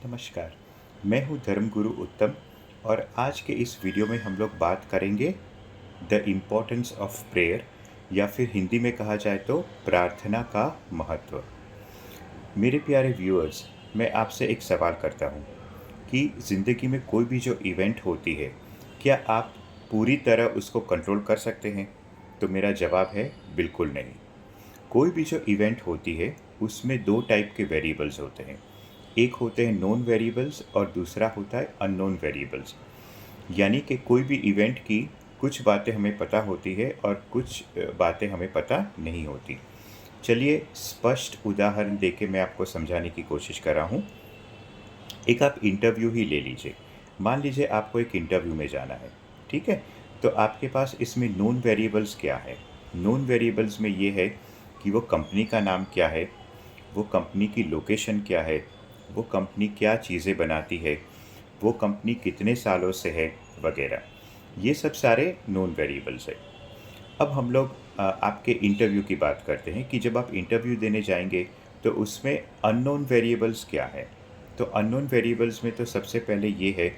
नमस्कार। मैं हूँ धर्मगुरु उत्तम और आज के इस वीडियो में हम लोग बात करेंगे द इम्पोर्टेंस ऑफ प्रेयर या फिर हिंदी में कहा जाए तो प्रार्थना का महत्व। मेरे प्यारे व्यूअर्स, मैं आपसे एक सवाल करता हूँ कि ज़िंदगी में कोई भी जो इवेंट होती है, क्या आप पूरी तरह उसको कंट्रोल कर सकते हैं? तो मेरा जवाब है बिल्कुल नहीं। कोई भी जो इवेंट होती है उसमें दो टाइप के वेरिएबल्स होते हैं। एक होते हैं नोन वेरिएबल्स और दूसरा होता है अननोन वेरिएबल्स। यानी कि कोई भी इवेंट की कुछ बातें हमें पता होती है और कुछ बातें हमें पता नहीं होती। चलिए स्पष्ट उदाहरण देके मैं आपको समझाने की कोशिश कर रहा हूँ। एक आप इंटरव्यू ही ले लीजिए। मान लीजिए आपको एक इंटरव्यू में जाना है, ठीक है? तो आपके पास इसमें नोन वेरिएबल्स क्या है? नोन वेरिएबल्स में ये है कि वो कंपनी का नाम क्या है, वो कंपनी की लोकेशन क्या है, वो कंपनी क्या चीज़ें बनाती है, वो कंपनी कितने सालों से है, वगैरह। ये सब सारे नोन वेरिएबल्स है। अब हम लोग आपके इंटरव्यू की बात करते हैं कि जब आप इंटरव्यू देने जाएंगे तो उसमें अननोन वेरिएबल्स क्या है। तो अननोन वेरिएबल्स में तो सबसे पहले ये है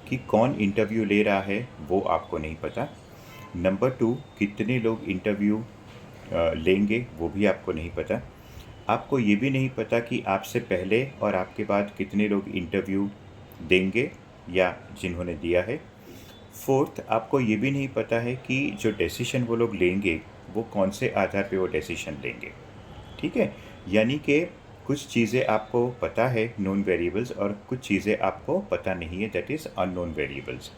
कि कौन इंटरव्यू ले रहा है वो आपको नहीं पता। नंबर टू, कितने लोग इंटरव्यू लेंगे वो भी आपको नहीं पता। आपको ये भी नहीं पता कि आपसे पहले और आपके बाद कितने लोग इंटरव्यू देंगे या जिन्होंने दिया है। फोर्थ, आपको ये भी नहीं पता है कि जो डिसीजन वो लोग लेंगे वो कौन से आधार पे वो डिसीजन लेंगे, ठीक है? यानी कि कुछ चीज़ें आपको पता है नोन वेरिएबल्स और कुछ चीज़ें आपको पता नहीं है, दैट इज़ अननोन वेरिएबल्स।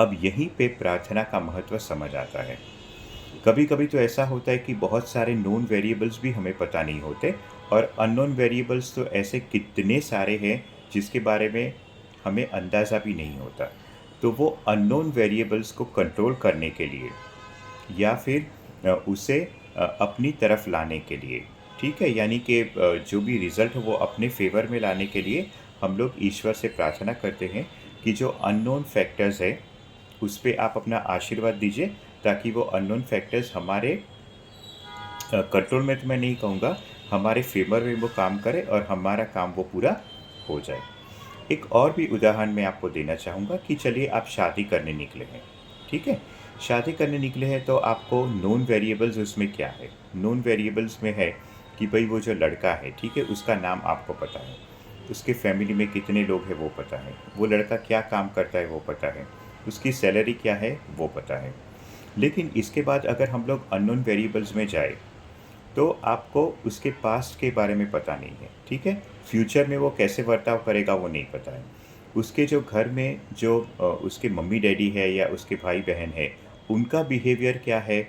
अब यहीं पे प्रार्थना का महत्व समझ आता है। कभी कभी तो ऐसा होता है कि बहुत सारे नोन वेरिएबल्स भी हमें पता नहीं होते और अननोन वेरिएबल्स तो ऐसे कितने सारे हैं जिसके बारे में हमें अंदाज़ा भी नहीं होता। तो वो अननोन वेरिएबल्स को कंट्रोल करने के लिए या फिर उसे अपनी तरफ लाने के लिए, ठीक है, यानी कि जो भी रिज़ल्ट हो वो अपने फेवर में लाने के लिए हम लोग ईश्वर से प्रार्थना करते हैं कि जो अननोन फैक्टर्स है उस पे आप अपना आशीर्वाद दीजिए ताकि वो अननोन फैक्टर्स हमारे कंट्रोल में तो मैं नहीं कहूँगा, हमारे फेवर में वो काम करे और हमारा काम वो पूरा हो जाए। एक और भी उदाहरण मैं आपको देना चाहूँगा कि चलिए आप शादी करने निकले हैं, ठीक है? शादी करने निकले हैं तो आपको नोन वेरिएबल्स उसमें क्या है? नोन वेरिएबल्स में है कि भाई वो जो लड़का है, ठीक है, उसका नाम आपको पता है, उसके फैमिली में कितने लोग हैं वो पता है, वो लड़का क्या काम करता है वो पता है, उसकी सैलरी क्या है वो पता है। लेकिन इसके बाद अगर हम लोग अननोन वेरिएबल्स में जाए तो आपको उसके पास्ट के बारे में पता नहीं है, ठीक है? फ्यूचर में वो कैसे बर्ताव करेगा वो नहीं पता है। उसके जो घर में जो उसके मम्मी डैडी है या उसके भाई बहन है, उनका बिहेवियर क्या है,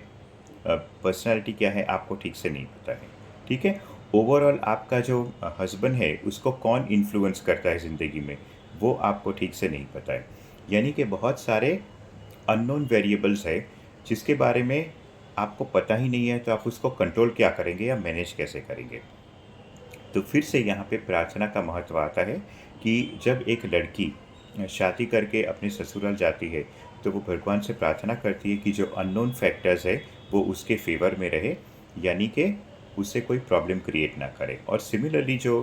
पर्सनैलिटी क्या है, आपको ठीक से नहीं पता है, ठीक है? ओवरऑल आपका जो हस्बैंड है उसको कौन इन्फ्लुएंस करता है ज़िंदगी में, वो आपको ठीक से नहीं पता है। यानी कि बहुत सारे अननोन वेरिएबल्स है जिसके बारे में आपको पता ही नहीं है, तो आप उसको कंट्रोल क्या करेंगे या मैनेज कैसे करेंगे? तो फिर से यहाँ पे प्रार्थना का महत्व आता है कि जब एक लड़की शादी करके अपने ससुराल जाती है तो वो भगवान से प्रार्थना करती है कि जो अननोन फैक्टर्स है वो उसके फेवर में रहे, यानी कि उससे कोई प्रॉब्लम क्रिएट ना करे। और सिमिलरली जो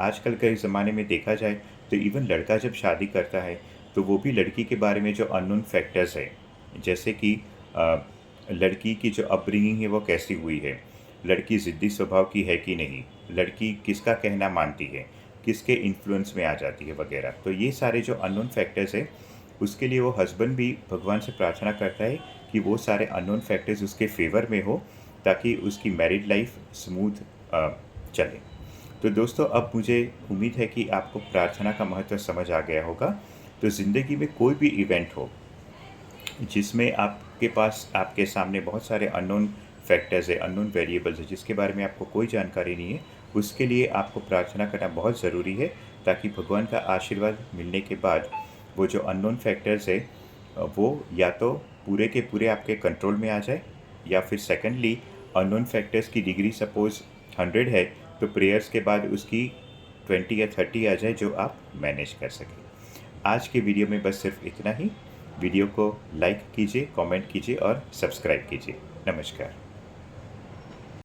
आजकल के ज़माने में देखा जाए तो इवन लड़का जब शादी करता है तो वो भी लड़की के बारे में जो अननोन फैक्टर्स है, जैसे कि लड़की की जो अपब्रिंगिंग है वो कैसी हुई है, लड़की ज़िद्दी स्वभाव की है कि नहीं, लड़की किसका कहना मानती है, किसके इन्फ्लुएंस में आ जाती है, वगैरह। तो ये सारे जो अननोन फैक्टर्स हैं उसके लिए वो हस्बैंड भी भगवान से प्रार्थना करता है कि वो सारे अननोन फैक्टर्स उसके फेवर में हो ताकि उसकी मैरिड लाइफ स्मूथ चले। तो दोस्तों, अब मुझे उम्मीद है कि आपको प्रार्थना का महत्व समझ आ गया होगा। तो ज़िंदगी में कोई भी इवेंट हो जिसमें आपके पास आपके सामने बहुत सारे अननोन फैक्टर्स है, अननोन वेरिएबल्स है जिसके बारे में आपको कोई जानकारी नहीं है, उसके लिए आपको प्रार्थना करना बहुत ज़रूरी है ताकि भगवान का आशीर्वाद मिलने के बाद वो जो अननोन फैक्टर्स है वो या तो पूरे के पूरे आपके कंट्रोल में आ जाए, या फिर सेकेंडली अननोन फैक्टर्स की डिग्री सपोज़ 100 है तो प्रेयर्स के बाद उसकी 20 या 30 आ जाए जो आप मैनेज कर सकें। आज के वीडियो में बस सिर्फ इतना ही। वीडियो को लाइक कीजिए, कमेंट कीजिए और सब्सक्राइब कीजिए। नमस्कार।